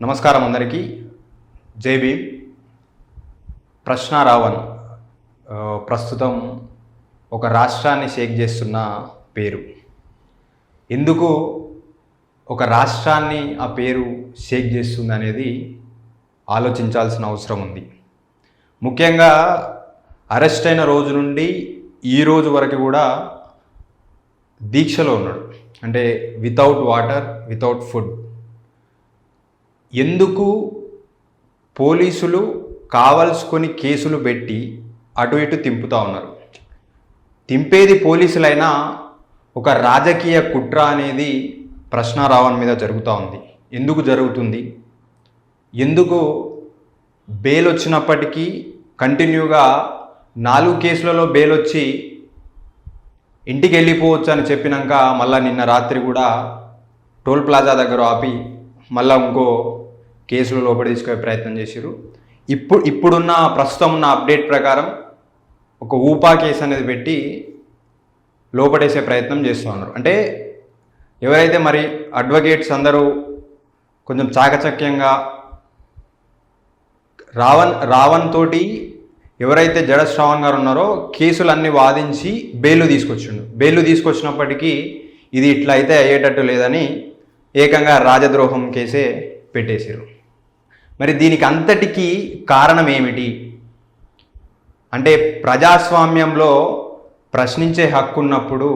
నమస్కారం అందరికీ. జై భీమ్. ప్రశ్న రావణ్ ప్రస్తుతం ఒక రాష్ట్రాన్ని షేక్ చేస్తున్న పేరు. ఎందుకు ఒక రాష్ట్రాన్ని ఆ పేరు షేక్ చేస్తుంది అనేది ఆలోచించాల్సిన అవసరం ఉంది. ముఖ్యంగా అరెస్ట్ అయిన రోజు నుండి ఈ రోజు వరకు కూడా దీక్షలో ఉన్నాడు. అంటే వితౌట్ వాటర్, వితౌట్ ఫుడ్. ఎందుకు పోలీసులు కావలసుకొని కేసులు పెట్టి అటు ఇటు తింపుతూ ఉన్నారు? తింపేది పోలీసులైనా ఒక రాజకీయ కుట్ర అనేది ప్రశ్న రావణ్ మీద జరుగుతూ ఉంది. ఎందుకు జరుగుతుంది? ఎందుకు బెయిల్ వచ్చినప్పటికీ కంటిన్యూగా 4 కేసులలో బెయిల్ వచ్చి ఇంటికి వెళ్ళిపోవచ్చు అని చెప్పినాక మళ్ళీ నిన్న రాత్రి కూడా టోల్ ప్లాజా దగ్గర ఆపి మళ్ళీ ఇంకో కేసులు లోపలి తీసుకునే ప్రయత్నం చేశారు. ఇప్పుడున్న ప్రస్తుతం ఉన్న అప్డేట్ ప్రకారం ఒక ఊపా కేసు అనేది పెట్టి లోపడేసే ప్రయత్నం చేస్తూ ఉన్నారు. అంటే ఎవరైతే మరి అడ్వకేట్స్ అందరూ కొంచెం చాకచక్యంగా రావణ్ తోటి ఎవరైతే జడ శ్రావణ్ గారు ఉన్నారో కేసులన్నీ వాదించి బెయిల్ తీసుకొచ్చినప్పటికీ ఇది ఇట్లా అయితే అయ్యేటట్టు లేదని ఏకంగా రాజద్రోహం కేసే పెట్టేశారు. మరి దీనికి అంతటికీ కారణం ఏమిటి అంటే, ప్రజాస్వామ్యంలో ప్రశ్నించే హక్కు ఉన్నప్పుడు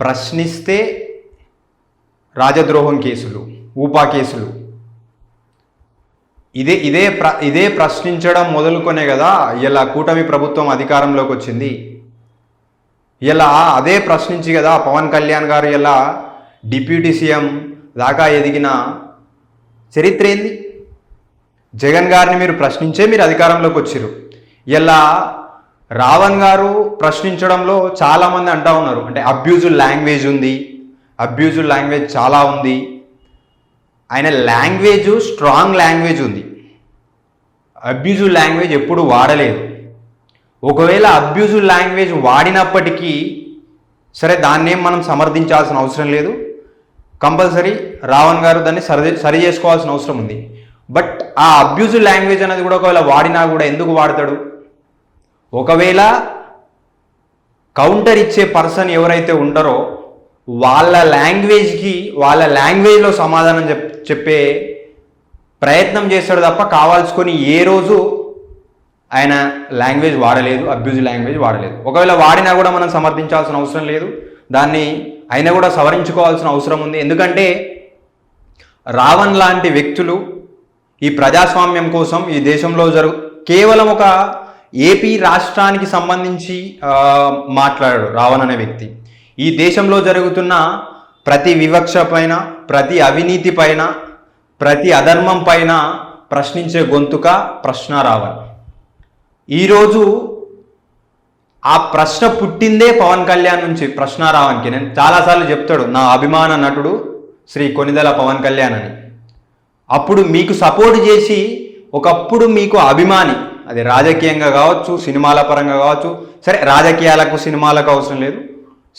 ప్రశ్నిస్తే రాజద్రోహం కేసులు, ఊపా కేసులు, ఇదే ప్రశ్నించడం మొదలుకొనే కదా ఇలా కూటమి ప్రభుత్వం అధికారంలోకి వచ్చింది. ఇలా అదే ప్రశ్నించి కదా పవన్ కళ్యాణ్ గారు ఇలా డిప్యూటీ సీఎం దాకా ఎదిగిన చరిత్ర ఏంది? జగన్ గారిని మీరు ప్రశ్నించే మీరు అధికారంలోకి వచ్చారు. ఇలా రావణ్ గారు ప్రశ్నించడంలో చాలామంది అంటూ ఉన్నారు, అంటే అబ్యూజ్డ్ లాంగ్వేజ్ ఉంది, అబ్యూజ్డ్ లాంగ్వేజ్ చాలా ఉంది. ఆయన లాంగ్వేజ్ స్ట్రాంగ్ లాంగ్వేజ్ ఉంది, అబ్యూజ్డ్ లాంగ్వేజ్ ఎప్పుడు వాడలేదు. ఒకవేళ అబ్యూజ్డ్ లాంగ్వేజ్ వాడినప్పటికీ సరే, దాన్నేం మనం సమర్థించాల్సిన అవసరం లేదు. కంపల్సరీ రావణ్ గారు దాన్ని సరి చేసుకోవాల్సిన అవసరం ఉంది. బట్ ఆ అబ్యూజ్డ్ లాంగ్వేజ్ అనేది కూడా ఒకవేళ వాడినా కూడా ఎందుకు వాడతాడు? ఒకవేళ కౌంటర్ ఇచ్చే పర్సన్ ఎవరైతే ఉంటారో వాళ్ళ లాంగ్వేజ్లో సమాధానం చెప్పే ప్రయత్నం చేస్తాడు తప్ప కావాల్సుకొని ఏ రోజు ఆయన లాంగ్వేజ్ వాడలేదు, అబ్యూజ్ లాంగ్వేజ్ వాడలేదు. ఒకవేళ వాడినా కూడా మనం సమర్థించాల్సిన అవసరం లేదు, దాన్ని అయినా కూడా సవరించుకోవాల్సిన అవసరం ఉంది. ఎందుకంటే రావణ్ లాంటి వ్యక్తులు ఈ ప్రజాస్వామ్యం కోసం ఈ దేశంలో కేవలం ఒక ఏపీ రాష్ట్రానికి సంబంధించి మాట్లాడాడు రావణ్ అనే వ్యక్తి. ఈ దేశంలో జరుగుతున్న ప్రతి వివక్ష పైన, ప్రతి అవినీతి పైన, ప్రతి అధర్మం పైన ప్రశ్నించే గొంతుక ప్రశ్న రావణ్. ఈరోజు ఆ ప్రశ్న పుట్టిందే పవన్ కళ్యాణ్ నుంచి ప్రశ్న రావణ్కి. నేను చాలాసార్లు చెప్తాడు నా అభిమాన నటుడు శ్రీ కొనిదెల పవన్ కళ్యాణ్ అని. అప్పుడు మీకు సపోర్ట్ చేసి ఒకప్పుడు మీకు అభిమాని, అది రాజకీయంగా కావచ్చు, సినిమాల పరంగా కావచ్చు, సరే రాజకీయాలకు సినిమాలకు అవసరం లేదు,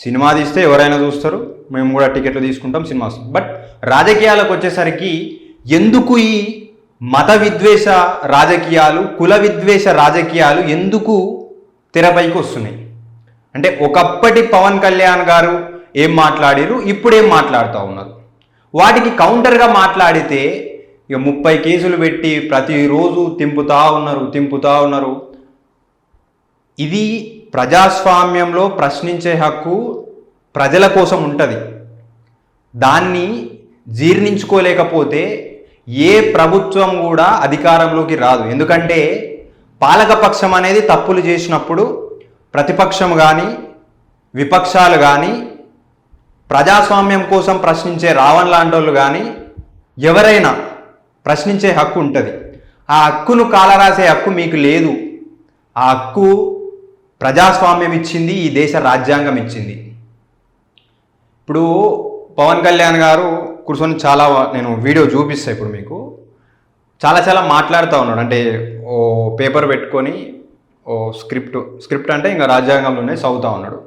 సినిమా తీస్తే ఎవరైనా చూస్తారు, మేము కూడా టికెట్లు తీసుకుంటాం, సినిమా వస్తుంది. బట్ రాజకీయాలకు వచ్చేసరికి ఎందుకు ఈ మత విద్వేష రాజకీయాలు, కుల విద్వేష రాజకీయాలు ఎందుకు తెరపైకి వస్తున్నాయి? అంటే ఒకప్పటి పవన్ కళ్యాణ్ గారు ఏం మాట్లాడారు, ఇప్పుడు ఏం మాట్లాడుతూ ఉన్నారు? వాటికి కౌంటర్గా మాట్లాడితే ఇక 30 కేసులు పెట్టి ప్రతిరోజు తింపుతా ఉన్నారు. ఇది ప్రజాస్వామ్యంలో ప్రశ్నించే హక్కు ప్రజల కోసం ఉంటుంది. దాన్ని జీర్ణించుకోలేకపోతే ఏ ప్రభుత్వం కూడా అధికారంలోకి రాదు. ఎందుకంటే పాలకపక్షం అనేది తప్పులు చేసినప్పుడు ప్రతిపక్షం కానీ విపక్షాలు కానీ ప్రజాస్వామ్యం కోసం ప్రశ్నించే రావణ్ లాంటి వాళ్ళు కానీ ఎవరైనా ప్రశ్నించే హక్కు ఉంటుంది. ఆ హక్కును కాలరాసే హక్కు మీకు లేదు. ఆ హక్కు ప్రజాస్వామ్యం ఇచ్చింది, ఈ దేశ రాజ్యాంగం ఇచ్చింది. ఇప్పుడు పవన్ కళ్యాణ్ గారు కూర్చొని నేను వీడియో చూపిస్తాను ఇప్పుడు మీకు, చాలా మాట్లాడుతూ ఉన్నాడు. అంటే ఓ పేపర్ పెట్టుకొని ఓ స్క్రిప్ట్ అంటే ఇంకా రాజ్యాంగంలోనే చదువుతూ ఉన్నాడు.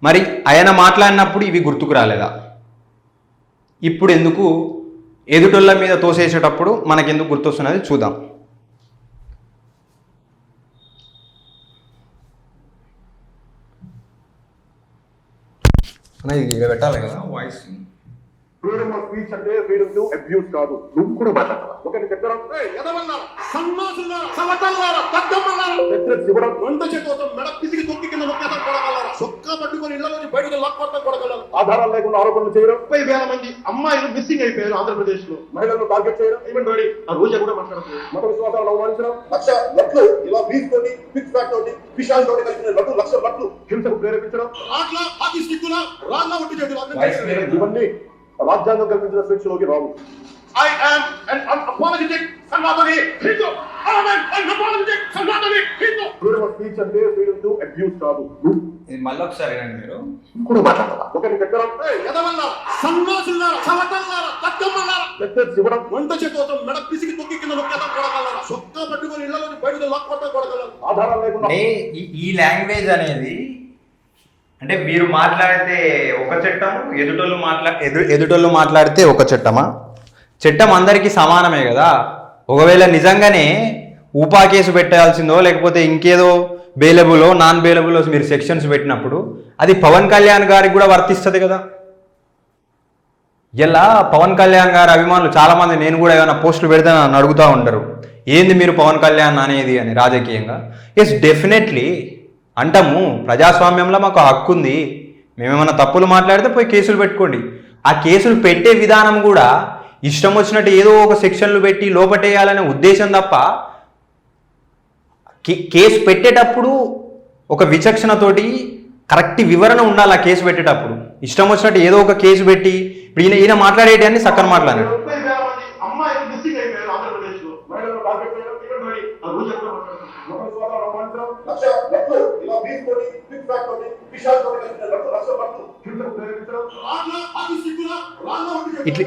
మరి ఆయన మాట్లాడినప్పుడు ఇవి గుర్తుకు రాలేదా? ఇప్పుడు ఎందుకు ఎదుటోళ్ళ మీద తోసేసేటప్పుడు మనకెందుకు గుర్తొస్తున్నది చూద్దాం. ఇది పెట్టాలి కదా వాయిస్. ఫ్రీడమ్ ఆఫ్ స్పీచ్ అంటే ఫ్రీడమ్ టు అబ్యూస్ కాదు. నువ్వు కూడా మాట్లాడతావా? ఒకటి దగ్గర ఆధారాలు లేకుండా ఆరోపణలు చేయడం, 30,000 మంది అమ్మాయిలు మిస్సింగ్ అయిపోయారు ఆంధ్రప్రదేశ్ లో, మహిళలను టార్గెట్ చేయడం, ఈవెన్ రెడీ ఆ రోజు కూడా మాట్లాడుతుంది, మత విశ్వాసాలను అవమానించడం, 1,00,000 లట్లు ఇలా బీచ్ తోటి ఫిక్స్ బ్యాక్ తోటి విషయాలు తోటి కలిసిన లట్లు 1,00,000 లట్లు హింసకు ప్రేరేపించడం, ఇవన్నీ రాజ్యాంగం కల్పించిన స్వేచ్ఛలోకి రావు. I am an unapologetic Sanatani Hindu. I am an unapologetic Sanatani Hindu. Freedom of speech అంటే freedom to abuse కాదు. ఇది మళ్ళీ ఒకసారి మీరు కూడా మాట్లాడతావా? ఒకటి దగ్గర ఎదవల్లా సన్నాసుల్లారా సవతల్లారా తక్కమల్లారా లెక్చర్స్ ఇవ్వడం, వంట చేతోతో మెడ పిసికి తొక్కి కింద నొక్కేదా కొడగలరా, సొక్కా పట్టుకొని ఇళ్ళలోని బయటకు లాక్కొడతా కొడగలరా. ఆధారాలు లేకుండా ఈ లాంగ్వేజ్ అనేది అంటే మీరు మాట్లాడితే ఒక చట్టం, ఎదుటోళ్ళు మాట్లాడితే ఒక చట్టమా? చట్టం అందరికీ సమానమే కదా. ఒకవేళ నిజంగానే ఊపా కేసు పెట్టాల్సిందో లేకపోతే ఇంకేదో బెయిలబులో నాన్ బెయిలబులో మీరు సెక్షన్స్ పెట్టినప్పుడు అది పవన్ కళ్యాణ్ గారికి కూడా వర్తిస్తుంది కదా. ఇలా పవన్ కళ్యాణ్ గారి అభిమానులు చాలామంది, నేను కూడా ఏమైనా పోస్టులు పెడితే నన్ను అడుగుతూ ఉంటారు, ఏంది మీరు పవన్ కళ్యాణ్ అనేది అని రాజకీయంగా. ఎస్, డెఫినెట్లీ అంటాము, ప్రజాస్వామ్యంలో మాకు హక్కు ఉంది, మేమేమైనా తప్పులు మాట్లాడితే పోయి కేసులు పెట్టుకోండి. ఆ కేసులు పెట్టే విధానం కూడా ఇష్టం వచ్చినట్టు ఏదో ఒక సెక్షన్లు పెట్టి లోపటేయాలనే ఉద్దేశం తప్ప, కేసు పెట్టేటప్పుడు ఒక విచక్షణతోటి కరెక్ట్ వివరణ ఉండాలి. ఆ కేసు పెట్టేటప్పుడు ఇష్టం వచ్చినట్టు ఏదో ఒక కేసు పెట్టి ఇప్పుడు ఈయన మాట్లాడేటి సక్కన మాట్లాడాడు.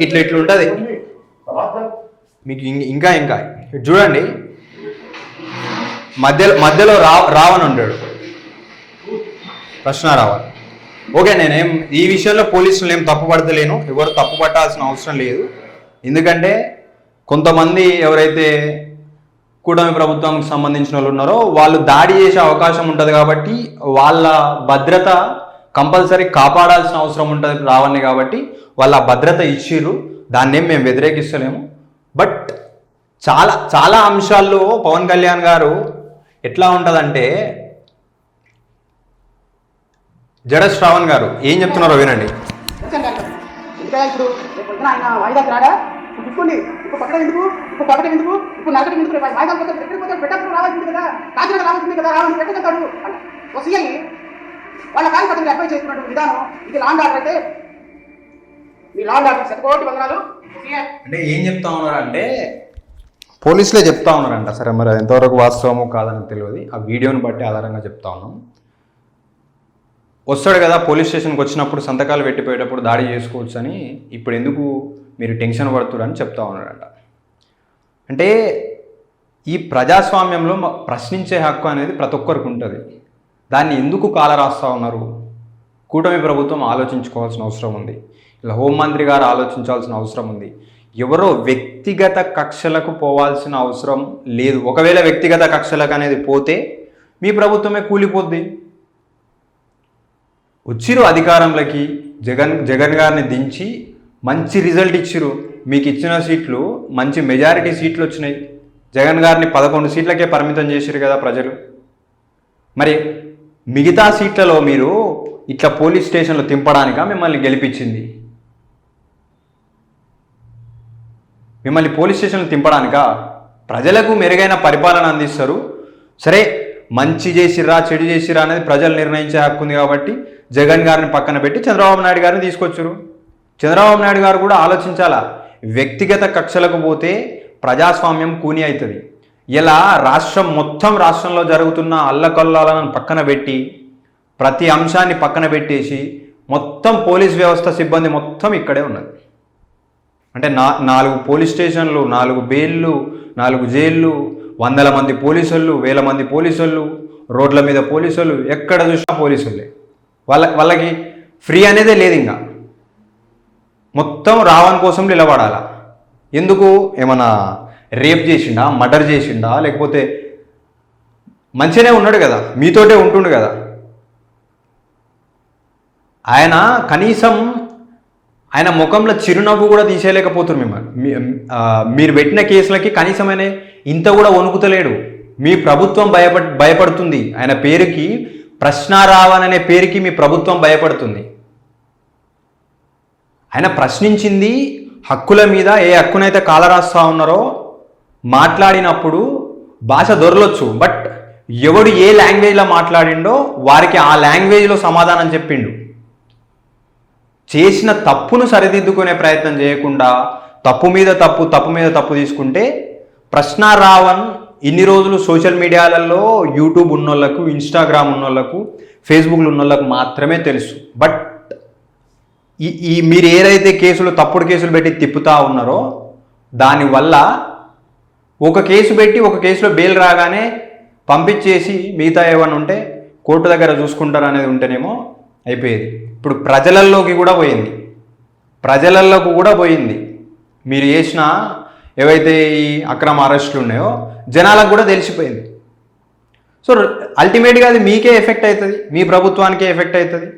ఇట్లా ఉంటుంది మీకు. ఇంకా ఇంకా చూడండి, మధ్యలో రావణ్ ఉంటాడు, ప్రశ్న రావాలి. ఓకే, నేనేం ఈ విషయంలో పోలీసులు ఏం తప్పు పడతలేను, ఎవరు తప్పు పట్టాల్సిన అవసరం లేదు. ఎందుకంటే కొంతమంది ఎవరైతే కూటమి ప్రభుత్వానికి సంబంధించిన వాళ్ళు ఉన్నారో వాళ్ళు దాడి చేసే అవకాశం ఉంటుంది కాబట్టి వాళ్ళ భద్రత కంపల్సరీ కాపాడాల్సిన అవసరం ఉంటుంది రావణ్ణి, కాబట్టి వాళ్ళ భద్రత ఇచ్చిర్రు, దాన్ని ఏం మేము వ్యతిరేకిస్తలేము. బట్ చాలా చాలా అంశాల్లో పవన్ కళ్యాణ్ గారు ఎట్లా ఉంటుందంటే, జడ శ్రావణ్ గారు ఏం చెప్తున్నారో వినండి. వాళ్ళ కార్యకర్తలు అప్లై చేస్తున్నటువంటి విధానం ఇది లాండ్ ఆర్డర్ అయితే మీ లాండ్ ఆర్డర్ శతకోటి వందనాలు. అంటే ఏం చెప్తా ఉన్నారంటే పోలీసులే చెప్తా ఉన్నారంట, సరే మరి ఎంతవరకు వాస్తవమో కాదని తెలియదు, ఆ వీడియోని బట్టి ఆధారంగా చెప్తా ఉన్నాం. వస్తాడు కదా పోలీస్ స్టేషన్కి వచ్చినప్పుడు సంతకాలు పెట్టిపోయేటప్పుడు దాడి చేసుకోవచ్చు అని, ఇప్పుడు ఎందుకు మీరు టెన్షన్ పడుతురని చెప్తా ఉన్నారంట. అంటే ఈ ప్రజాస్వామ్యంలో ప్రశ్నించే హక్కు అనేది ప్రతి ఒక్కరికి ఉంటుంది, దాన్ని ఎందుకు కాలరాస్తా ఉన్నారు? కూటమి ప్రభుత్వం ఆలోచించుకోవాల్సిన అవసరం ఉంది, ఇలా హోంమంత్రి గారు ఆలోచించాల్సిన అవసరం ఉంది. ఎవరో వ్యక్తిగత కక్షలకు పోవాల్సిన అవసరం లేదు. ఒకవేళ వ్యక్తిగత కక్షలకు అనేది పోతే మీ ప్రభుత్వమే కూలిపోద్ది. వచ్చిరు అధికారంలోకి, జగన్ గారిని దించి మంచి రిజల్ట్ ఇచ్చిరు, మీకు ఇచ్చిన సీట్లు మంచి మెజారిటీ సీట్లు వచ్చినాయి. జగన్ గారిని 11 సీట్లకే పరిమితం చేసిరు కదా ప్రజలు. మరి మిగతా సీట్లలో మీరు ఇట్లా పోలీస్ స్టేషన్లో తింపడానిక మిమ్మల్ని గెలిపించింది? మిమ్మల్ని పోలీస్ స్టేషన్లో తింపడానిక? ప్రజలకు మెరుగైన పరిపాలన అందిస్తారు. సరే, మంచి చేసిరా చెడు చేసిరా అనేది ప్రజలు నిర్ణయించే హక్కు ఉంది కాబట్టి జగన్ గారిని పక్కన పెట్టి చంద్రబాబు నాయుడు గారిని తీసుకొచ్చారు. చంద్రబాబు నాయుడు గారు కూడా ఆలోచించాలా, వ్యక్తిగత కక్షలకు పోతే ప్రజాస్వామ్యం కూని అవుతుంది. ఇలా రాష్ట్రంలో జరుగుతున్న అల్లకల్లాలను పక్కన పెట్టి ప్రతి అంశాన్ని పక్కన పెట్టేసి మొత్తం పోలీస్ వ్యవస్థ సిబ్బంది మొత్తం ఇక్కడే ఉన్నది. అంటే 4 పోలీస్ స్టేషన్లు, 4 బెయిల్లు, 4 జైళ్ళు, 100 మంది పోలీసులు, 1000 మంది పోలీసులు, రోడ్ల మీద పోలీసులు, ఎక్కడ చూసినా పోలీసులే. వాళ్ళకి ఫ్రీ అనేదే లేదు. ఇంకా మొత్తం రావణ్ కోసం నిలబడాలా. ఎందుకు ఏమన్నా రేప్ చేసిండా, మర్డర్ చేసిండా, లేకపోతే మంచిగానే ఉన్నాడు కదా, మీతోటే ఉంటుండు కదా. ఆయన కనీసం ఆయన ముఖంలో చిరునవ్వు కూడా తీసేయలేకపోతున్నారు మిమ్మల్ని. మీరు పెట్టిన కేసులకి కనీసమైన ఇంత కూడా వణుకుతలేడు. మీ ప్రభుత్వం భయపడుతుంది. ఆయన పేరుకి ప్రశ్నారావణ్ అనే పేరుకి మీ ప్రభుత్వం భయపడుతుంది. ఆయన ప్రశ్నించింది హక్కుల మీద, ఏ హక్కునైతే కాలరాస్తా ఉన్నారో మాట్లాడినప్పుడు భాష దొరలొచ్చు, బట్ ఎవడు ఏ లాంగ్వేజ్లో మాట్లాడిండో వారికి ఆ లాంగ్వేజ్లో సమాధానం చెప్పిండు. చేసిన తప్పును సరిదిద్దుకునే ప్రయత్నం చేయకుండా తప్పు మీద తప్పు తీసుకుంటే ప్రశ్నారావణ్ ఇన్ని రోజులు సోషల్ మీడియాలలో యూట్యూబ్ ఉన్నోళ్ళకు, ఇన్స్టాగ్రామ్ ఉన్నోళ్ళకు, ఫేస్బుక్లు ఉన్నోళ్ళకు మాత్రమే తెలుసు. బట్ మీరు ఏదైతే తప్పుడు కేసులు పెట్టి తిప్పుతా ఉన్నారో దానివల్ల ఒక కేసు పెట్టి ఒక కేసులో బెయిల్ రాగానే పంపించేసి మిగతా ఏమన్నా ఉంటే కోర్టు దగ్గర చూసుకుంటారు అనేది ఉంటేనేమో అయిపోయేది. ఇప్పుడు ప్రజలలోకి కూడా పోయింది. మీరు చేసిన ఏవైతే ఈ అక్రమ అరెస్టులు ఉన్నాయో జనాలకు కూడా తెలిసిపోయింది. సో అల్టిమేట్గా అది మీకే ఎఫెక్ట్ అవుతుంది, మీ ప్రభుత్వానికే ఎఫెక్ట్ అవుతుంది.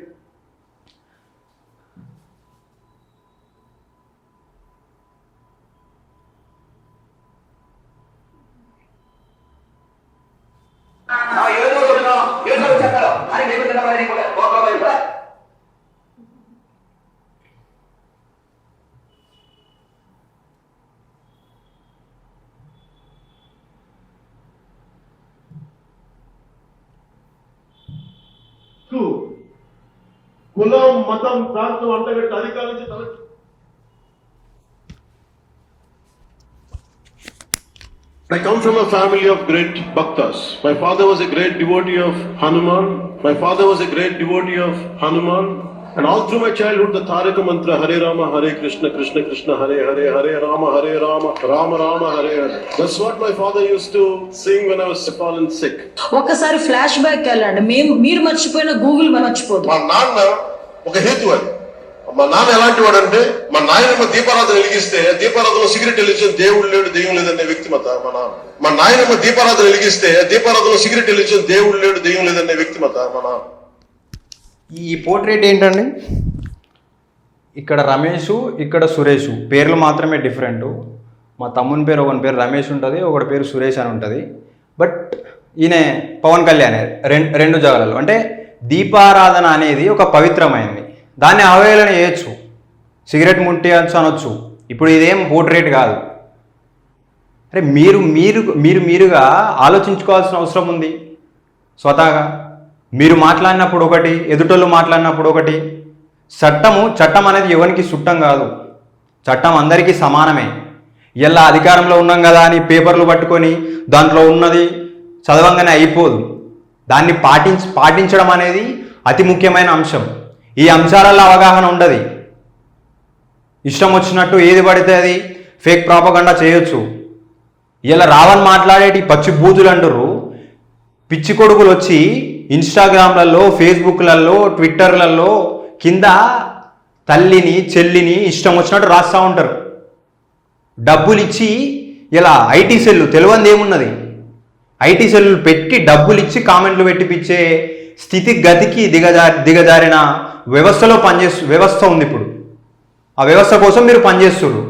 కులం, మతం, ప్రాంతం అంటగట్టి అధికారం నుంచి తల I come from a family of great bhaktas. My father was a great devotee of Hanuman. And all through my childhood, the Taraka mantra, Hare Rama, Hare Krishna, Krishna Krishna, Hare Hare, Hare Rama, Rama Rama, Hare Hare. That's what my father used to sing when I was fallen sick. ఒకసారి flash back వెళ్ళండి. మీరు మర్చిపోయిన Google మర్చిపోదు. మా నాన్న ఒక హేతు అది. మా నాన్న ఎలాంటి వాడు అంటే, మా నాయనమ్మ దీపారాధన వెలిగిస్తే దీపారాధనలో సిగరెట్ వెలిగించిన దేవుడు లేడు, దెయ్యం లేదనే వ్యక్తిమత మా నాన్న. మా నాయనమ్మ దీపారాధన వెలిగిస్తే దీపారాధనలో సిగరెట్ వెలిగించిన దేవుడు లేడు, దెయ్యం లేదనే వ్యక్తిమత మా నాన్న. ఈ పోర్ట్రేట్ ఏంటండి? ఇక్కడ రమేష్, ఇక్కడ సురేష్, పేర్లు మాత్రమే డిఫరెంట్. మా తమ్ముని పేరు ఒకని పేరు రమేష్ ఉంటుంది, ఒకటి పేరు సురేష్ అని ఉంటుంది. బట్ ఈయన పవన్ కళ్యాణ్ రెండు జాగాలలో. అంటే దీపారాధన అనేది ఒక పవిత్రమైనది, దాన్ని అవహేళన చేయొచ్చు, సిగరెట్ ముట్టియచ్చు అనొచ్చు. ఇప్పుడు ఇదేం పోర్ట్రేట్ కాదు. అరే మీరుగా ఆలోచించుకోవాల్సిన అవసరం ఉంది. స్వతహాగా మీరు మాట్లాడినప్పుడు ఒకటి, ఎదుటోళ్ళు మాట్లాడినప్పుడు ఒకటి. చట్టం అనేది ఎవరికి చుట్టం కాదు. చట్టం అందరికీ సమానమే. ఇలా అధికారంలో ఉన్నాం కదా అని పేపర్లు పట్టుకొని దాంట్లో ఉన్నది చదవంగానే అయిపోదు. దాన్ని పాటించడం అనేది అతి ముఖ్యమైన అంశం. ఈ అంశాలలో అవగాహన ఉండదు. ఇష్టం వచ్చినట్టు ఏది పడితే అది ఫేక్ ప్రాపగండా చేయొచ్చు. ఇలా రావని మాట్లాడేటి పచ్చి బూజులు అంటారు. పిచ్చి కొడుకులు వచ్చి ఇన్స్టాగ్రామ్లలో, ఫేస్బుక్లలో, ట్విట్టర్లలో కింద తల్లిని, చెల్లిని ఇష్టం వచ్చినట్టు రాస్తూ ఉంటారు. డబ్బులు ఇచ్చి ఇలా ఐటీ సెల్లు తెలియంది ఏమున్నది, ఐటీ సెల్లు పెట్టి డబ్బులు ఇచ్చి కామెంట్లు పెట్టిపిచ్చే స్థితి గతికి దిగజారిన వ్యవస్థలో వ్యవస్థ ఉంది ఇప్పుడు. ఆ వ్యవస్థ కోసం మీరు పనిచేస్తున్నారు.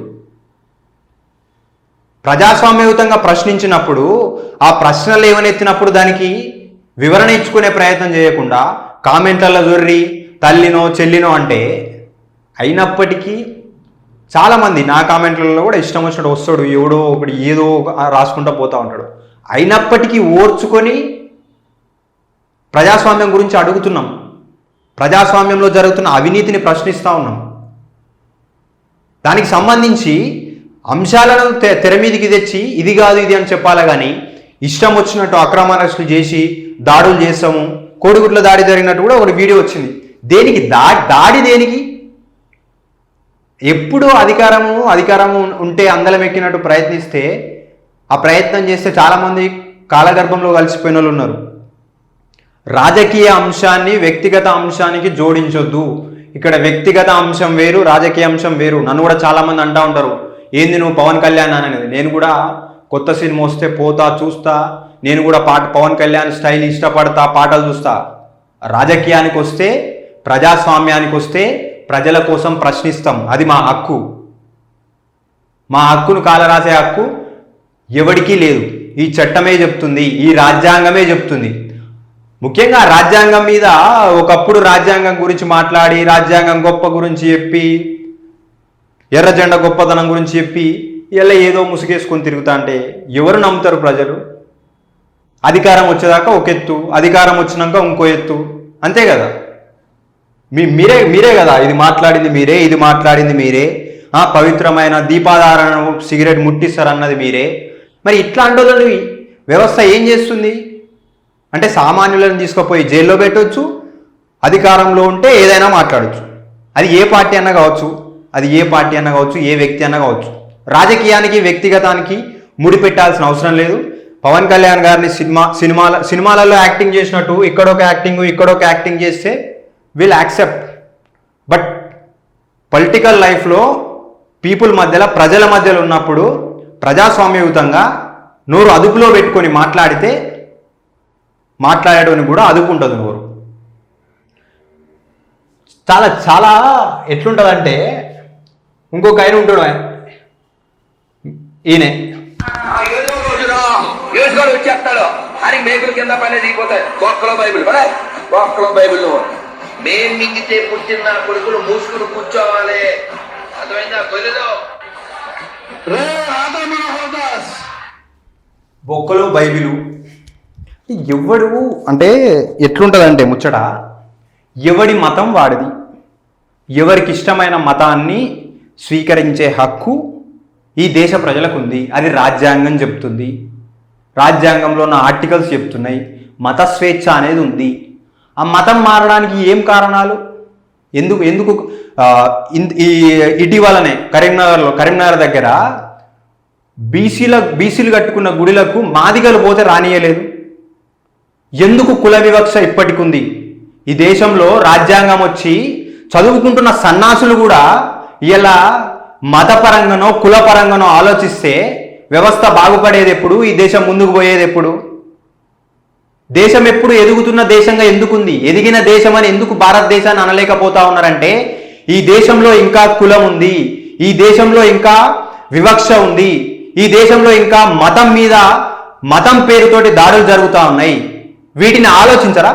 ప్రజాస్వామ్యయుతంగా ప్రశ్నించినప్పుడు, ఆ ప్రశ్నలు ఏమనెత్తినప్పుడు దానికి వివరణ ఇచ్చుకునే ప్రయత్నం చేయకుండా కామెంట్లలో జొర్రి తల్లినో చెల్లినో అంటే, అయినప్పటికీ చాలామంది నా కామెంట్లలో కూడా ఇష్టం వచ్చినట్టు వస్తాడు, ఎవడో ఒకటి ఏదో రాసుకుంటూ పోతూ ఉంటాడు. అయినప్పటికీ ఓర్చుకొని ప్రజాస్వామ్యం గురించి అడుగుతున్నాం. ప్రజాస్వామ్యంలో జరుగుతున్న అవినీతిని ప్రశ్నిస్తూ ఉన్నాం. దానికి సంబంధించి అంశాలను తెర మీదికి తెచ్చి ఇది కాదు ఇది అని చెప్పాలి. కానీ ఇష్టం వచ్చినట్టు అక్రమ అరెస్టులు చేసి దాడులు చేస్తాము. కోడిగుడ్ల దాడి జరిగినట్టు కూడా ఒక వీడియో వచ్చింది. దేనికి దాడి దేనికి? ఎప్పుడు అధికారము ఉంటే అందలం ఎక్కినట్టు ప్రయత్నిస్తే, ఆ ప్రయత్నం చేస్తే చాలామంది కాలగర్భంలో కలిసిపోయిన వాళ్ళు ఉన్నారు. రాజకీయ అంశాన్ని వ్యక్తిగత అంశానికి జోడించొద్దు. ఇక్కడ వ్యక్తిగత అంశం వేరు, రాజకీయ అంశం వేరు. నన్ను కూడా చాలామంది అంటూ ఉంటారు, ఏంది నువ్వు పవన్ కళ్యాణ్ అనేది. నేను కూడా కొత్త సినిమా వస్తే పోతా చూస్తా, నేను కూడా పవన్ కళ్యాణ్ స్టైల్ ఇష్టపడతా, పాటలు చూస్తా. రాజకీయానికి వస్తే, ప్రజాస్వామ్యానికి వస్తే ప్రజల కోసం ప్రశ్నిస్తాం, అది మా హక్కు. మా హక్కును కాలరాసే హక్కు ఎవరికీ లేదు. ఈ చట్టమే చెప్తుంది, ఈ రాజ్యాంగమే చెప్తుంది. ముఖ్యంగా రాజ్యాంగం మీద ఒకప్పుడు రాజ్యాంగం గురించి మాట్లాడి, రాజ్యాంగం గొప్ప గురించి చెప్పి, ఎర్ర జెండా గొప్పతనం గురించి చెప్పి ఇలా ఏదో ముసుగేసుకొని తిరుగుతా అంటే ఎవరు నమ్ముతారు ప్రజలు? అధికారం వచ్చేదాకా ఒక ఎత్తు, అధికారం వచ్చినాక ఇంకో ఎత్తు, అంతే కదా. మీరే కదా ఇది మాట్లాడింది మీరే, ఇది మాట్లాడింది మీరే, పవిత్రమైన దీపాధారణ సిగరెట్ ముట్టిస్తారు అన్నది మీరే. మరి ఇట్లాంటి వాళ్ళని వ్యవస్థ ఏం చేస్తుంది అంటే సామాన్యులను తీసుకుపోయి జైల్లో పెట్టవచ్చు, అధికారంలో ఉంటే ఏదైనా మాట్లాడచ్చు. అది ఏ పార్టీ అన్నా కావచ్చు, ఏ వ్యక్తి అన్నా కావచ్చు. రాజకీయానికి వ్యక్తిగతానికి ముడిపెట్టాల్సిన అవసరం లేదు. పవన్ కళ్యాణ్ గారిని సినిమాలలో యాక్టింగ్ చేసినట్టు ఇక్కడొక యాక్టింగ్ చేస్తే విల్ యాక్సెప్ట్. బట్ పొలిటికల్ లైఫ్లో పీపుల్ మధ్యలో, ప్రజల మధ్యలో ఉన్నప్పుడు ప్రజాస్వామ్యయుతంగా నోరు అదుపులో పెట్టుకొని మాట్లాడితే మాట్లాడేటోని కూడా అదుపు ఉంటుంది నోరు. చాలా చాలా ఎట్లుంటుందంటే ఇంకొక ఆయన ఉంటాడు, ఈయనే వచ్చేస్తాడు అని మేకుల కింద పని దిగిపోతాయి. ఒక్కలో బైబిల్ మేం మింగితే పుట్టిన నా కొడుకులు మూసుకుని కూర్చోవాలి, అర్థమైందా? కొలిదో బొక్కలో బైబిలు ఎవడు అంటే ఎట్లుంటుందంటే ముచ్చట, ఎవడి మతం వాడిది. ఎవరికి ఇష్టమైన మతాన్ని స్వీకరించే హక్కు ఈ దేశ ప్రజలకు ఉంది. అది రాజ్యాంగం చెప్తుంది. రాజ్యాంగంలో ఉన్న ఆర్టికల్స్ చెప్తున్నాయి. మత స్వేచ్ఛ అనేది ఉంది. ఆ మతం మారడానికి ఏం కారణాలు, ఎందుకు ఇటీవలనే కరీంనగర్ దగ్గర బీసీలు కట్టుకున్న గుడిలకు మాదిగలు పోతే రానియలేదు. ఎందుకు కుల వివక్ష ఇప్పటికి ఉంది? ఈ దేశంలో రాజ్యాంగం వచ్చి చదువుకుంటున్న సన్నాసులు కూడా ఇలా మతపరంగానో కులపరంగానో ఆలోచిస్తే వ్యవస్థ బాగుపడేది ఎప్పుడు? ఈ దేశం ముందుకు పోయేది ఎప్పుడు? దేశం ఎప్పుడు ఎదుగుతున్న దేశంగా ఎందుకుంది? ఎదిగిన దేశం అని ఎందుకు భారతదేశాన్ని అనలేకపోతా ఉన్నారంటే ఈ దేశంలో ఇంకా కులం ఉంది, ఈ దేశంలో ఇంకా వివక్ష ఉంది, ఈ దేశంలో ఇంకా మతం పేరుతోటి దాడులు జరుగుతూ ఉన్నాయి. వీటిని ఆలోచించరా?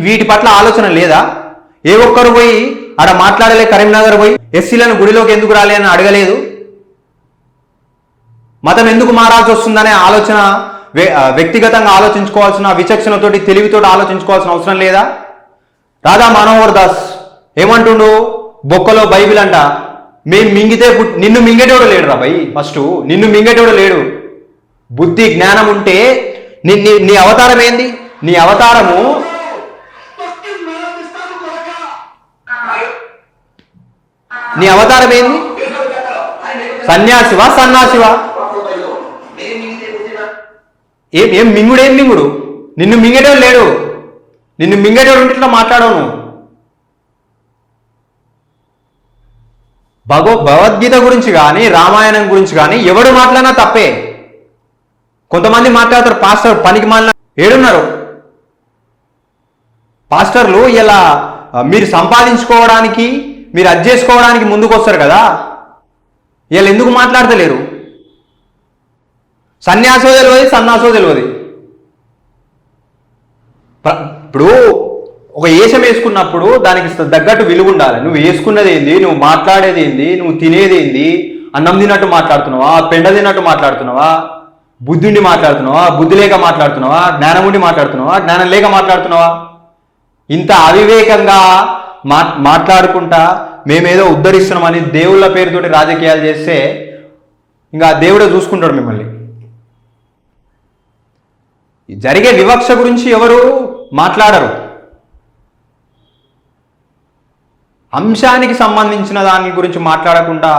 వీటి పట్ల ఆలోచన లేదా? ఏ ఒక్కరు పోయి ఆడ మాట్లాడలే? కరీంనగర్ పోయి ఎస్సీలను గుడిలోకి ఎందుకు రాలే అని అడగలేదు? మతం ఎందుకు మారాల్సి వస్తుందనే ఆలోచన వ్యక్తిగతంగా ఆలోచించుకోవాల్సిన, విచక్షణతోటి తెలివితోటి ఆలోచించుకోవాల్సిన అవసరం లేదా? రాధా మనోహర్ దాస్ ఏమంటుండు? బొక్కలో బైబిల్ అంట. మేము మింగితే నిన్ను మింగేటోడు లేడు రా భయ్. ఫస్ట్ నిన్ను మింగేటోడు లేడు. బుద్ధి జ్ఞానం ఉంటే నీ అవతారం ఏంది? నీ అవతారము ఏంది? సన్యాసివా సన్నాసివా? ఏం మింగుడు? నిన్ను మింగేటోడు లేడు. నిన్ను మింగేటోడు ఉంటే ఇట్లా మాట్లాడవు. భగవద్గీత గురించి కానీ రామాయణం గురించి కానీ ఎవడు మాట్లాడినా తప్పే. కొంతమంది మాట్లాడతారు, పాస్టర్ పనికి మాలిన ఏడున్నారు పాస్టర్లు. ఇలా మీరు సంపాదించుకోవడానికి, మీరు అది చేసుకోవడానికి ముందుకు వస్తారు కదా, వీళ్ళు ఎందుకు మాట్లాడతలేరు? సన్యాసో తెలియదు, సన్నాసో తెలియదు. ఇప్పుడు ఒక ఏషం వేసుకున్నప్పుడు దానికి తగ్గట్టు విలువ ఉండాలి. నువ్వు వేసుకున్నది ఏంది, నువ్వు మాట్లాడేది ఏంది, నువ్వు తినేది ఏంది? అన్నం తిన్నట్టు మాట్లాడుతున్నావా? పెండ తిన్నట్టు మాట్లాడుతున్నావా? బుద్ధుండి మాట్లాడుతున్నావా? బుద్ధి లేక మాట్లాడుతున్నావా? జ్ఞానం ఉండి మాట్లాడుతున్నావా? జ్ఞానం లేక మాట్లాడుతున్నావా? ఇంత అవివేకంగా మాట్లాడుకుంటా మేమేదో ఉద్ధరిస్తున్నామని దేవుళ్ళ పేరుతోటి రాజకీయాలు చేస్తే ఇంకా దేవుడే చూసుకుంటాడు మిమ్మల్ని. జరిగే వివక్ష గురించి ఎవరు మాట్లాడరు. అంశానికి సంబంధించిన దాని గురించి మాట్లాడకుండా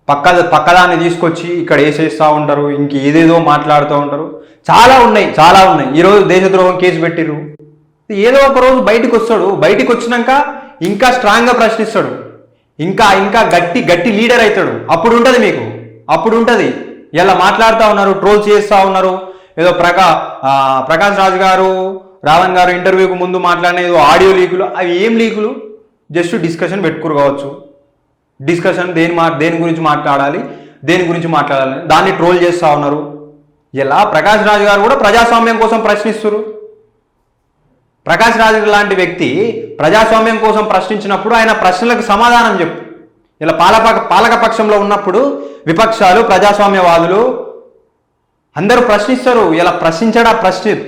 పక్కదాన్ని తీసుకొచ్చి ఇక్కడ వేసేస్తూ ఉంటారు, ఇంకేదేదో మాట్లాడుతూ ఉంటారు. చాలా ఉన్నాయి. ఈరోజు దేశద్రోహం కేసు పెట్టిర్రు. ఏదో ఒక రోజు బయటకు వస్తాడు. బయటకు వచ్చినాక ఇంకా స్ట్రాంగ్గా ప్రశ్నిస్తాడు, ఇంకా గట్టి లీడర్ అవుతాడు. అప్పుడు ఉంటుంది మీకు, అప్పుడు ఉంటుంది. ఇలా మాట్లాడుతూ ఉన్నారు, ట్రోల్స్ చేస్తూ ఉన్నారు. ఏదో ప్రకాష్ రాజ్ గారు రావణ్ గారు ఇంటర్వ్యూకి ముందు మాట్లాడిన ఏదో ఆడియో లీకులు, అవి ఏం లీకులు? జస్ట్ డిస్కషన్ పెట్టుకురు కావచ్చు. డిస్కషన్ దేని గురించి మాట్లాడాలి, దాన్ని ట్రోల్ చేస్తూ ఉన్నారు. ఇలా ప్రకాష్ రాజ్ గారు కూడా ప్రజాస్వామ్యం కోసం ప్రశ్నిస్తున్నారు. ప్రకాష్ రాజ్ లాంటి వ్యక్తి ప్రజాస్వామ్యం కోసం ప్రశ్నించినప్పుడు ఆయన ప్రశ్నలకు సమాధానం చెప్పు. ఇలా పాలక పక్షంలో ఉన్నప్పుడు విపక్షాలు, ప్రజాస్వామ్యవాదులు అందరూ ప్రశ్నిస్తారు. ఇలా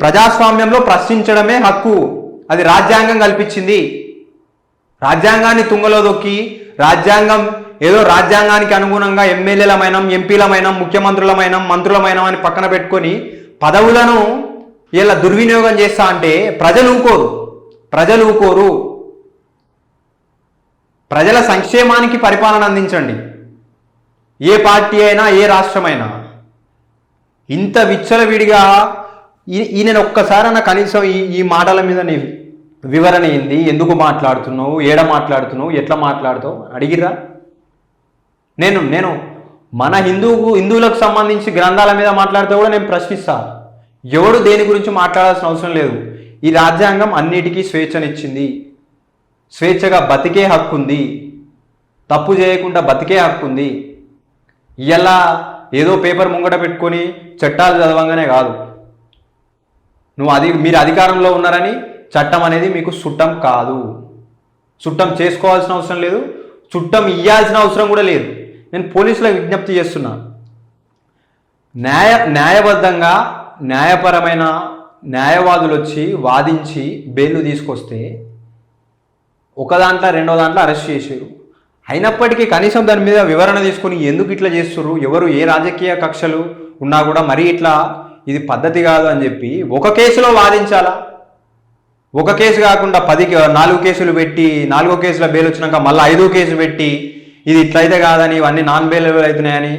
ప్రజాస్వామ్యంలో ప్రశ్నించడమే హక్కు. అది రాజ్యాంగం కల్పించింది. రాజ్యాంగాన్ని తుంగలో దొక్కి రాజ్యాంగానికి అనుగుణంగా ఎమ్మెల్యేలమైన, ఎంపీలమైన, ముఖ్యమంత్రులమైన, మంత్రులమైన అని పక్కన పెట్టుకొని పదవులను ఇలా దుర్వినియోగం చేస్తా అంటే ప్రజలు ఊకోరు. ప్రజల సంక్షేమానికి పరిపాలన అందించండి. ఏ పార్టీ అయినా, ఏ రాష్ట్రమైనా. ఇంత విచ్చలవిడిగా ఈయన ఒక్కసారన్నా కనీసం ఈ మాటల మీద నీ వివరణ ఏంది, ఎందుకు మాట్లాడుతున్నావు, ఏడ మాట్లాడుతున్నావు, ఎట్లా మాట్లాడుతావు అడిగిర్రా? నేను మన హిందువులకు సంబంధించి గ్రంథాల మీద మాట్లాడితే కూడా నేను ప్రశ్నిస్తా. ఎవడు దేని గురించి మాట్లాడాల్సిన అవసరం లేదు. ఈ రాజ్యాంగం అన్నిటికీ స్వేచ్ఛనిచ్చింది. స్వేచ్ఛగా బతికే హక్కు ఉంది. తప్పు చేయకుండా బతికే హక్కు ఉంది. ఇలా ఏదో పేపర్ ముంగట పెట్టుకొని చట్టాలు చదవంగానే కాదు. మీరు అధికారంలో ఉన్నారని చట్టం అనేది మీకు చుట్టం కాదు. చుట్టం చేసుకోవాల్సిన అవసరం లేదు. చుట్టం ఇయ్యాల్సిన అవసరం కూడా లేదు. నేను పోలీసులకు విజ్ఞప్తి చేస్తున్నా. న్యాయబద్ధంగా న్యాయపరమైన న్యాయవాదులు వచ్చి వాదించి బెయిల్ తీసుకొస్తే ఒక దాంట్లో రెండో దాంట్లో అరెస్ట్ చేశారు. అయినప్పటికీ కనీసం దాని మీద వివరణ తీసుకొని ఎందుకు ఇట్లా చేస్తున్నారు, ఎవరు ఏ రాజకీయ కక్షలు ఉన్నా కూడా మరీ ఇట్లా ఇది పద్ధతి కాదు అని చెప్పి ఒక కేసులో వాదించాలా? ఒక కేసు కాకుండా 4 కేసులు పెట్టి 4వ కేసులో బెయిల్ వచ్చినాక మళ్ళీ 5వ కేసు పెట్టి ఇది ఇట్లయితే కాదని, ఇవన్నీ నాన్ బెయిలబుల్ అవుతున్నాయని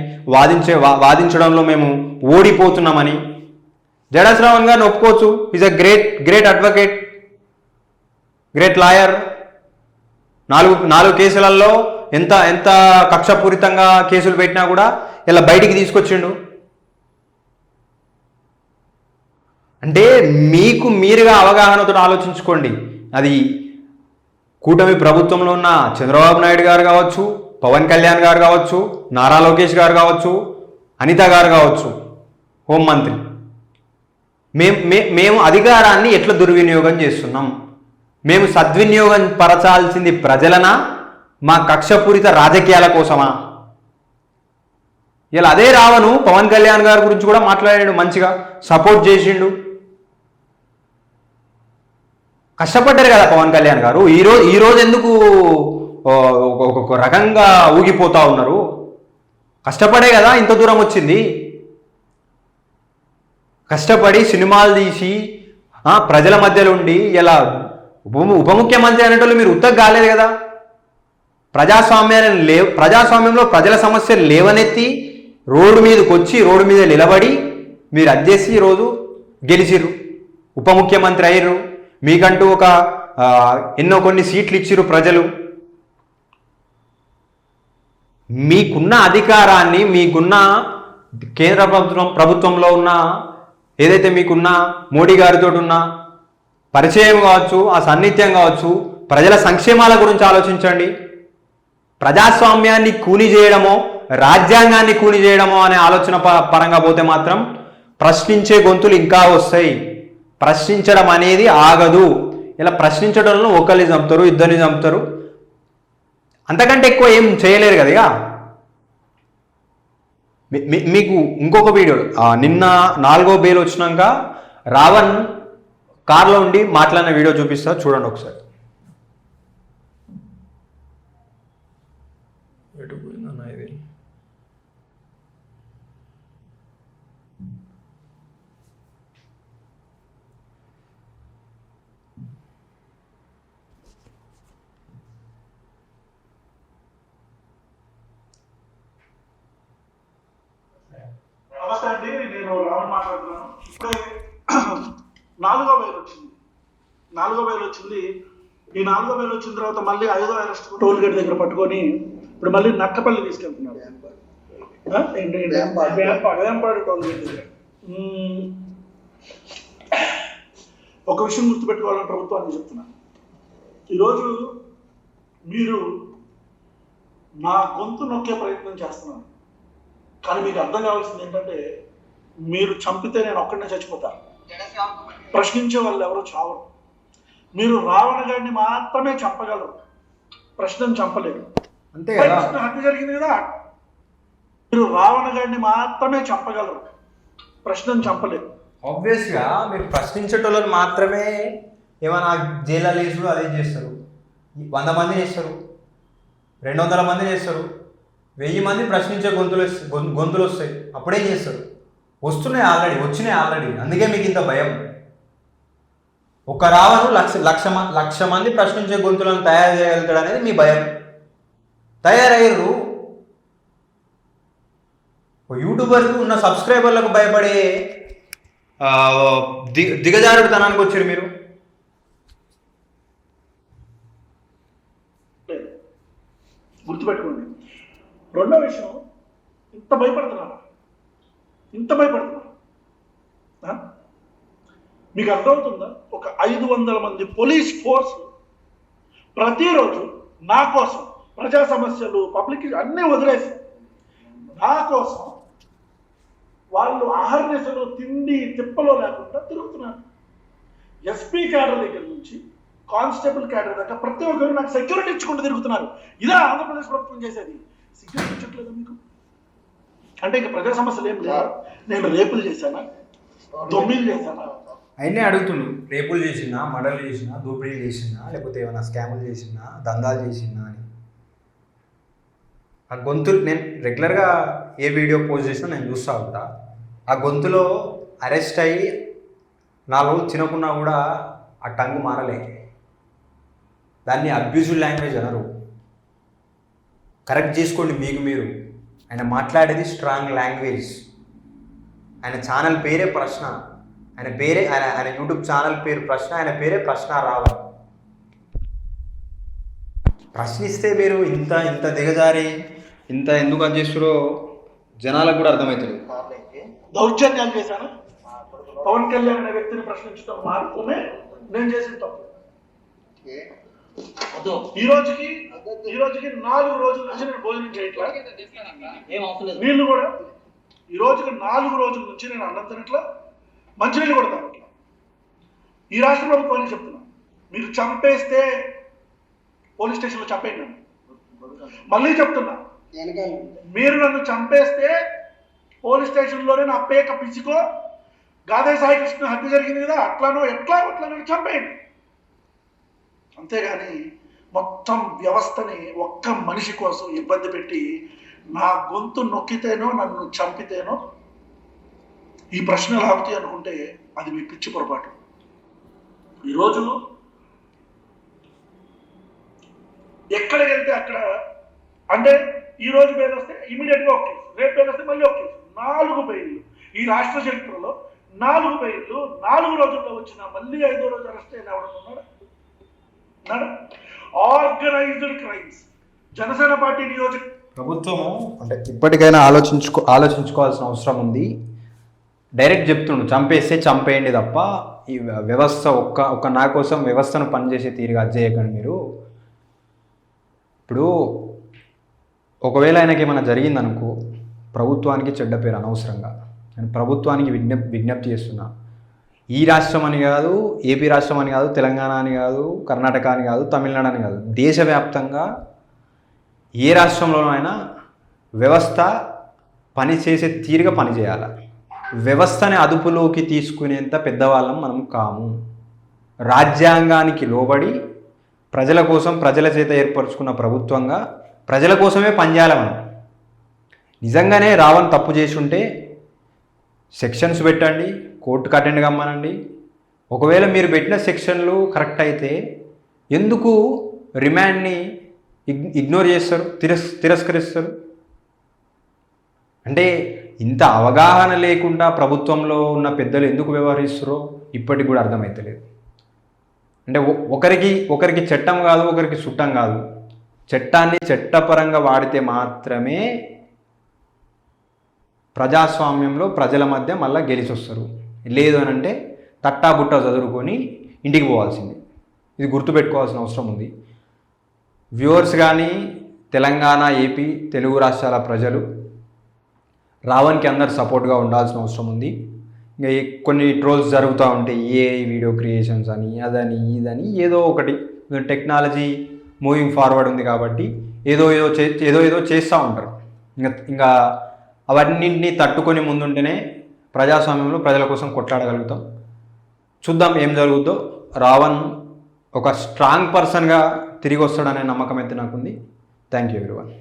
వాదించడంలో మేము ఓడిపోతున్నామని జడా శ్రావణ్ గారిని ఒప్పుకోవచ్చు. Is a great advocate, great lawyer. 4 కేసులలో ఎంత కక్షపూరితంగా కేసులు పెట్టినా కూడా ఇలా బయటికి తీసుకొచ్చిండు. అంటే మీరుగా అవగాహనతో ఆలోచించుకోండి. అది కూటమి ప్రభుత్వంలో ఉన్న చంద్రబాబు నాయుడు గారు కావచ్చు, పవన్ కళ్యాణ్ గారు కావచ్చు, నారా లోకేష్ గారు కావచ్చు, అనిత గారు కావచ్చు, హోంమంత్రి. మేము అధికారాన్ని ఎట్లా దుర్వినియోగం చేస్తున్నాం? మేము సద్వినియోగం పరచాల్సింది ప్రజలనా, మా కక్షపూరిత రాజకీయాల కోసమా? ఇలా అదే రావను పవన్ కళ్యాణ్ గారి గురించి కూడా మాట్లాడాడు, మంచిగా సపోర్ట్ చేసిండు. కష్టపడ్డారు కదా పవన్ కళ్యాణ్ గారు. ఈరోజు ఎందుకు ఒక రకంగా ఊగిపోతా ఉన్నారు? కష్టపడే కదా ఇంత దూరం వచ్చింది. కష్టపడి సినిమాలు తీసి ప్రజల మధ్యలో ఉండి ఇలా ఉప ముఖ్యమంత్రి అనేటోళ్ళు మీరు ఉత్తగా కాలేదు కదా. ప్రజాస్వామ్యంలో ప్రజల సమస్యలు లేవనెత్తి రోడ్డు మీదకి వచ్చి రోడ్డు మీద నిలబడి మీరు అధ్యక్షి ఈరోజు గెలిచిర్రు, ఉప ముఖ్యమంత్రి అయ్యారు. మీకంటూ కొన్ని సీట్లు ఇచ్చిర్రు ప్రజలు. మీకున్న అధికారాన్ని, మీకున్న కేంద్ర ప్రభుత్వంలో ఉన్న ఏదైతే మీకున్న మోడీ గారితో ఉన్న పరిచయం కావచ్చు, ఆ సాన్నిధ్యం కావచ్చు, ప్రజల సంక్షేమాల గురించి ఆలోచించండి. ప్రజాస్వామ్యాన్ని కూని చేయడమో, రాజ్యాంగాన్ని కూని చేయడమో అనే ఆలోచన పరంగా పోతే మాత్రం ప్రశ్నించే గొంతులు ఇంకా వస్తాయి. ప్రశ్నించడం అనేది ఆగదు. ఇలా ప్రశ్నించడంలో ఒకరిని చంపుతారు, ఇద్దరిని చంపుతారు, అంతకంటే ఎక్కువ ఏం చేయలేరు కదా. ఇక మీకు ఇంకొక వీడియో, నిన్న 4వ బెయిల్ వచ్చినాక రావణ్ కార్లో ఉండి మాట్లాడిన వీడియో చూపిస్తా, చూడండి ఒకసారి. నమస్తే అండి, నేను రావణ్ మాట్లాడుతున్నాను. ఇప్పుడే 4వ బెయిల్ వచ్చింది. ఈ 4వ బెయిల్ వచ్చిన తర్వాత మళ్ళీ 5వ అరెస్ట్ టోల్ గేట్ దగ్గర పట్టుకొని ఇప్పుడు మళ్ళీ నక్కపల్లి తీసుకెళ్తున్నారు. ఒక విషయం గుర్తుపెట్టుకోవాలని ప్రభుత్వాన్ని చెప్తున్నా. ఈరోజు మీరు నా గొంతు నొక్కే ప్రయత్నం చేస్తున్నాను, కానీ మీకు అర్థం కావాల్సింది ఏంటంటే మీరు చంపితే నేను ఒక్కడనే చచ్చిపోతాను. ప్రశ్నించే వాళ్ళు ఎవరో చావరు. మీరు రావణ గారిని మాత్రమే చంపగలరు, ప్రశ్నను చంపలేరు. అంతే కదా, హత్య జరిగింది కదా. మీరు రావణ గారిని మాత్రమే చంపగలరు, ప్రశ్నను చంపలేరు. ఆబ్వియస్గా మీరు ప్రశ్నించేటోళ్ళని మాత్రమే ఏమైనా జైలు వేసుడు అదే చేస్తారు. 100 మంది చేస్తారు, 200 మంది చేస్తారు, 1000 మంది ప్రశ్నించే గొంతులు వస్తాయి, అప్పుడే చేస్తారు. వచ్చినాయి ఆల్రెడీ. అందుకే మీకు ఇంత భయం. ఒక రావణు లక్ష మంది ప్రశ్నించే గొంతులను తయారు చేయగలుగుతాడు అనేది మీ భయం. తయారయ్యారు. యూట్యూబర్కు ఉన్న సబ్స్క్రైబర్లకు భయపడే దిగజారుడుతనానికి వచ్చారు మీరు. గుర్తుపెట్టుకోండి. రెండో విషయం, ఇంత భయపడుతున్నారు. మీకు అర్థమవుతుందా? ఒక 500 మంది పోలీస్ ఫోర్స్ ప్రతిరోజు నా కోసం ప్రజా సమస్యలు, పబ్లిక్ అన్నీ వదిలేసి నా కోసం వాళ్ళు ఆహర్నిశలు తిండి తిప్పలో లేకుండా తిరుగుతున్నారు. ఎస్పీ క్యాడర్ దగ్గర నుంచి కానిస్టేబుల్ క్యాడర్ దాకా ప్రతి ఒక్కరు నాకు సెక్యూరిటీ ఇచ్చుకుంటూ తిరుగుతున్నారు. ఇదా ఆంధ్రప్రదేశ్ ప్రభుత్వం చేసేది? సెక్యూరిటీ ఇచ్చట్లేదు మీకు అంటే ఇక ప్రజా సమస్యలు ఏం లేవు. నేను రేపులు చేశానా, దొమ్మిలు చేశానా? అయినే అడుగుతుండు. రేపులు చేసినా, మర్డర్లు చేసినా, దోపిడీలు చేసినా, లేకపోతే ఏమైనా స్కాములు చేసినా, దందాలు చేసినా అని. ఆ గొంతులు నేను రెగ్యులర్గా ఏ వీడియో పోస్ట్ చేసినా నేను చూస్తూ ఉంటా. ఆ గొంతులో అరెస్ట్ అయ్యి 4 రోజులు తినకున్నా కూడా ఆ టంగ్ మారలే. దాన్ని అబ్యూజివ్ లాంగ్వేజ్ అనరు. కరెక్ట్ చేసుకోండి మీకు మీరు. ఆయన మాట్లాడేది స్ట్రాంగ్ లాంగ్వేజ్. ఆయన ఛానల్ పేరే ప్రశ్న. ఆయన యూట్యూబ్ ఛానల్ పేరు ప్రశ్న. ఆయన పేరే ప్రశ్న రావణ్. ప్రశ్నిస్తే మీరు ఇంత దిగజారి ఇంత ఎందుకు అది చేస్తారో జనాలకు కూడా అర్థమవుతుంది. దౌర్జన్యాలు చేశాను. పవన్ కళ్యాణ్ అనే వ్యక్తిని ప్రశ్నించడం మాత్రమే నేను చేసిన తప్పు. ఈ రోజుకి 4 రోజుల నుంచి నేను భోజనం చేయట్లా. నీళ్లు కూడా ఈ రోజుకి 4 రోజుల నుంచి నేను అన్నం తినట్లా, మంచినీళ్ళు కూడా తాగట్లా. ఈ రాష్ట్ర ప్రభుత్వానికి చెప్తున్నా, మీరు చంపేస్తే పోలీస్ స్టేషన్లో చంపేయండి. మళ్ళీ చెప్తున్నా, మీరు నన్ను చంపేస్తే పోలీస్ స్టేషన్లోనే నా పేక పిచ్చుకో, గాదే సాయి కృష్ణ హత్య జరిగింది కదా అట్లానో నన్ను చంపేయండి. అంతేగాని మొత్తం వ్యవస్థని ఒక్క మనిషి కోసం ఇబ్బంది పెట్టి నా గొంతు నొక్కితేనో నన్ను చంపితేనో ఈ ప్రశ్న లాగుతాయి అనుకుంటే అది మీ పిచ్చి పొరపాటు. ఈరోజు ఎక్కడికి వెళ్తే అక్కడ అంటే ఈ రోజు బెయిల్ వస్తే ఇమీడియట్గా ఒక కేసు, రేపు బెయిల్ వస్తే మళ్ళీ ఒక కేసు. 4 బెయిల్లు ఈ రాష్ట్ర చరిత్రలో. 4 బెయిల్లు 4 రోజుల్లో వచ్చిన మళ్ళీ 5వ రోజు అరెస్ట్ అయిన ఎవడన్నాడు? Organized crimes. జనసేన పార్టీ ప్రభుత్వము అంటే ఇప్పటికైనా ఆలోచించుకోవాల్సిన అవసరం ఉంది. డైరెక్ట్ చెప్తుండు, చంపేస్తే చంపేయండి తప్ప ఈ వ్యవస్థ ఒక్క నా కోసం వ్యవస్థను పనిచేసే తీరుగా అది చేయకండి మీరు. ఇప్పుడు ఒకవేళ ఆయనకి ఏమైనా జరిగిందనుకో ప్రభుత్వానికి చెడ్డ పేరు అనవసరంగా. నేను ప్రభుత్వానికి విజ్ఞప్తి చేస్తున్నా. ఈ రాష్ట్రం అని కాదు, ఏపీ రాష్ట్రం అని కాదు, తెలంగాణ అని కాదు, కర్ణాటక అని కాదు, తమిళనాడు అని కాదు, దేశవ్యాప్తంగా ఏ రాష్ట్రంలోనైనా వ్యవస్థ పనిచేసే తీరుగా పనిచేయాలి. వ్యవస్థని అదుపులోకి తీసుకునేంత పెద్దవాళ్ళం మనం కాము. రాజ్యాంగానికి లోబడి ప్రజల కోసం ప్రజల చేత ఏర్పరచుకున్న ప్రభుత్వంగా ప్రజల కోసమే పనిచేయాలి మనం. నిజంగానే రావణ్ తప్పు చేసి ఉంటే సెక్షన్స్ పెట్టండి, కోర్టుకు అటెండ్ కమ్మనండి. ఒకవేళ మీరు పెట్టిన సెక్షన్లు కరెక్ట్ అయితే ఎందుకు రిమాండ్ని ఇగ్నోర్ చేస్తారు, తిరస్కరిస్తారు? అంటే ఇంత అవగాహన లేకుండా ప్రభుత్వంలో ఉన్న పెద్దలు ఎందుకు వ్యవహరిస్తారో ఇప్పటికి కూడా అర్థమవుతలేదు. అంటే ఒకరికి చట్టం కాదు, ఒకరికి చుట్టం కాదు. చట్టాన్ని చట్టపరంగా వాడితే మాత్రమే ప్రజాస్వామ్యంలో ప్రజల మధ్య మళ్ళీ గెలిచి వస్తారు. లేదు అని అంటే తట్టా బుట్ట చదువుకొని ఇంటికి పోవాల్సింది. ఇది గుర్తుపెట్టుకోవాల్సిన అవసరం ఉంది. వ్యూవర్స్ కానీ తెలంగాణ, ఏపీ, తెలుగు రాష్ట్రాల ప్రజలు రావణ్కి అందరు సపోర్ట్గా ఉండాల్సిన అవసరం ఉంది. ఇంకా కొన్ని ట్రోల్స్ జరుగుతూ ఉంటాయి, ఏఐ వీడియో క్రియేషన్స్ అని, అదని ఇదని, ఏదో ఒకటి. టెక్నాలజీ మూవింగ్ ఫార్వర్డ్ ఉంది కాబట్టి ఏదో చేస్తూ ఉంటారు. ఇంకా అవన్నింటినీ తట్టుకొని ముందుంటేనే ప్రజాస్వామ్యంలో ప్రజల కోసం కొట్లాడగలుగుతాం. చూద్దాం ఏం జరుగుద్దో. రావణ్ ఒక స్ట్రాంగ్ పర్సన్గా తిరిగి వస్తాడనే నమ్మకం అయితే నాకుంది. Thank you everyone.